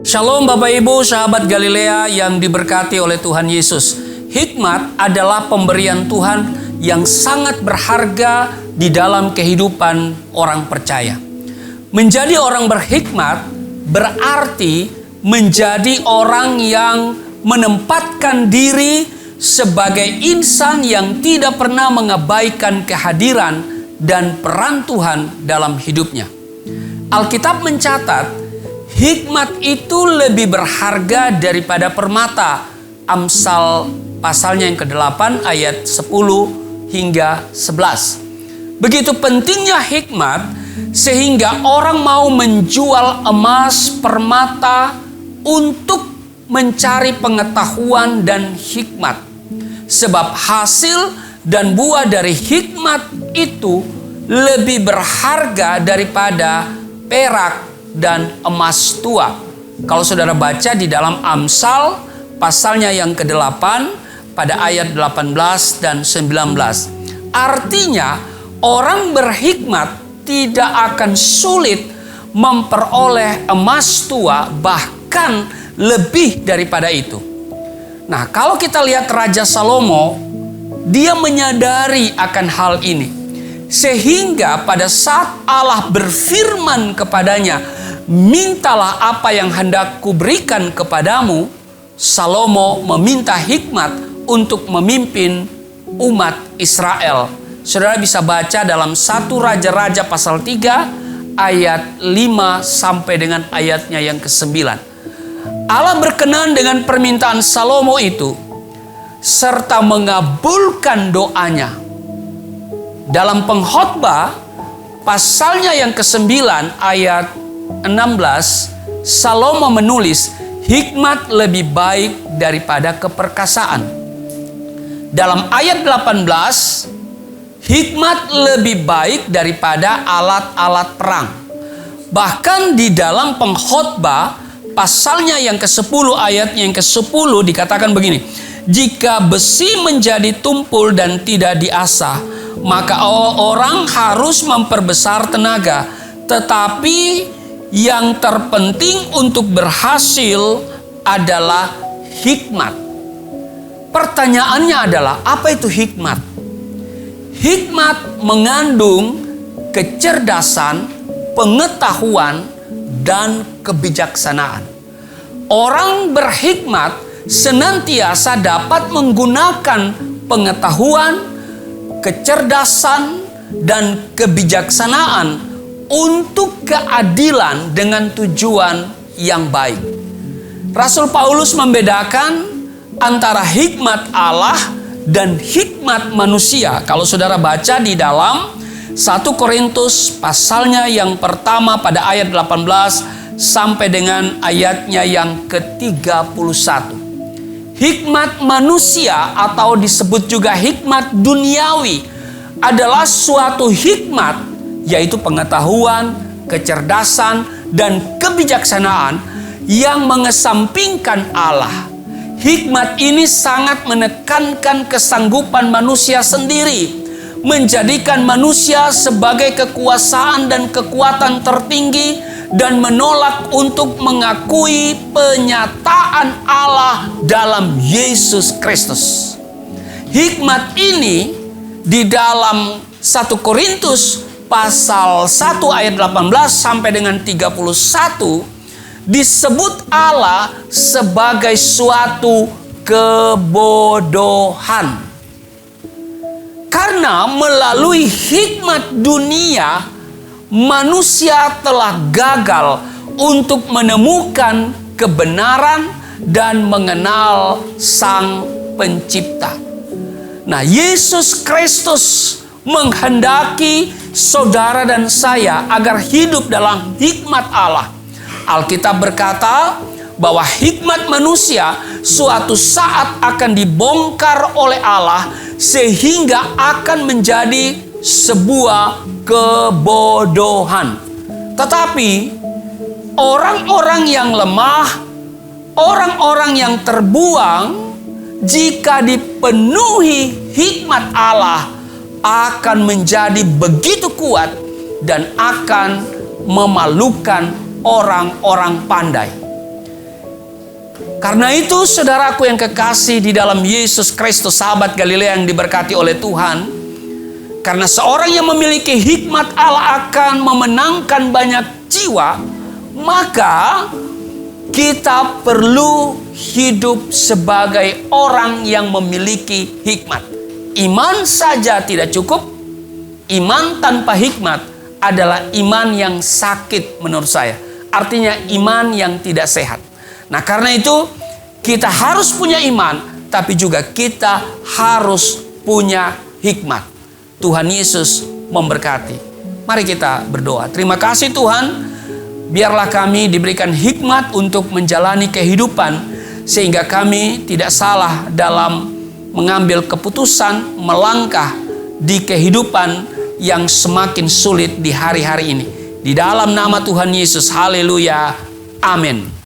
Shalom Bapak Ibu, sahabat Galilea yang diberkati oleh Tuhan Yesus. Hikmat adalah pemberian Tuhan yang sangat berharga di dalam kehidupan orang percaya. Menjadi orang berhikmat berarti menjadi orang yang menempatkan diri sebagai insan yang tidak pernah mengabaikan kehadiran dan peran Tuhan dalam hidupnya. Alkitab mencatat hikmat itu lebih berharga daripada permata. Amsal pasalnya yang ke-8 ayat 10 hingga 11. Begitu pentingnya hikmat sehingga orang mau menjual emas, permata untuk mencari pengetahuan dan hikmat. Sebab hasil dan buah dari hikmat itu lebih berharga daripada perak dan emas tua. Kalau saudara baca di dalam Amsal pasalnya yang ke-8 pada ayat 18 dan 19. Artinya orang berhikmat tidak akan sulit memperoleh emas tua, bahkan lebih daripada itu. Nah, kalau kita lihat Raja Salomo, dia menyadari akan hal ini. Sehingga pada saat Allah berfirman kepadanya, mintalah apa yang hendak kuberikan kepadamu, Salomo meminta hikmat untuk memimpin umat Israel. Saudara bisa baca dalam 1 Raja-Raja pasal 3 ayat 5 sampai dengan ayatnya yang ke-9. Allah berkenan dengan permintaan Salomo itu serta mengabulkan doanya. Dalam Pengkhotbah pasalnya yang ke-9 ayat 16, Salomo menulis, hikmat lebih baik daripada keperkasaan. Dalam ayat 18, hikmat lebih baik daripada alat-alat perang. Bahkan di dalam Pengkhotbah pasalnya yang ke-10 ayatnya yang ke-10 dikatakan begini, jika besi menjadi tumpul dan tidak diasah, maka orang harus memperbesar tenaga. Tetapi yang terpenting untuk berhasil adalah hikmat. Pertanyaannya adalah, apa itu hikmat? Hikmat mengandung kecerdasan, pengetahuan, dan kebijaksanaan. Orang berhikmat senantiasa dapat menggunakan pengetahuan, kecerdasan, dan kebijaksanaan untuk keadilan dengan tujuan yang baik. Rasul Paulus membedakan antara hikmat Allah dan hikmat manusia. Kalau saudara baca di dalam 1 Korintus pasalnya yang pertama pada ayat 18 sampai dengan ayatnya yang ke-31. Hikmat manusia atau disebut juga hikmat duniawi adalah suatu hikmat, yaitu pengetahuan, kecerdasan, dan kebijaksanaan yang mengesampingkan Allah. Hikmat ini sangat menekankan kesanggupan manusia sendiri, menjadikan manusia sebagai kekuasaan dan kekuatan tertinggi, dan menolak untuk mengakui penyataan Allah dalam Yesus Kristus. Hikmat ini di dalam 1 Korintus pasal 1 ayat 18 sampai dengan 31 disebut Allah sebagai suatu kebodohan. Karena melalui hikmat dunia, manusia telah gagal untuk menemukan kebenaran dan mengenal Sang Pencipta. Nah, Yesus Kristus menghendaki saudara dan saya agar hidup dalam hikmat Allah. Alkitab berkata bahwa hikmat manusia suatu saat akan dibongkar oleh Allah sehingga akan menjadi sebuah kebodohan. Tetapi orang-orang yang lemah, orang-orang yang terbuang, jika dipenuhi hikmat Allah, akan menjadi begitu kuat dan akan memalukan orang-orang pandai. Karena itu saudaraku yang kekasih di dalam Yesus Kristus, sahabat Galilea yang diberkati oleh Tuhan, karena seorang yang memiliki hikmat Allah akan memenangkan banyak jiwa, maka kita perlu hidup sebagai orang yang memiliki hikmat. Iman saja tidak cukup. Iman tanpa hikmat adalah iman yang sakit menurut saya. Artinya iman yang tidak sehat. Nah, karena itu kita harus punya iman, tapi juga kita harus punya hikmat. Tuhan Yesus memberkati. Mari kita berdoa. Terima kasih Tuhan, biarlah kami diberikan hikmat untuk menjalani kehidupan, sehingga kami tidak salah dalam mengambil keputusan melangkah di kehidupan yang semakin sulit di hari-hari ini. Di dalam nama Tuhan Yesus, haleluya, amin.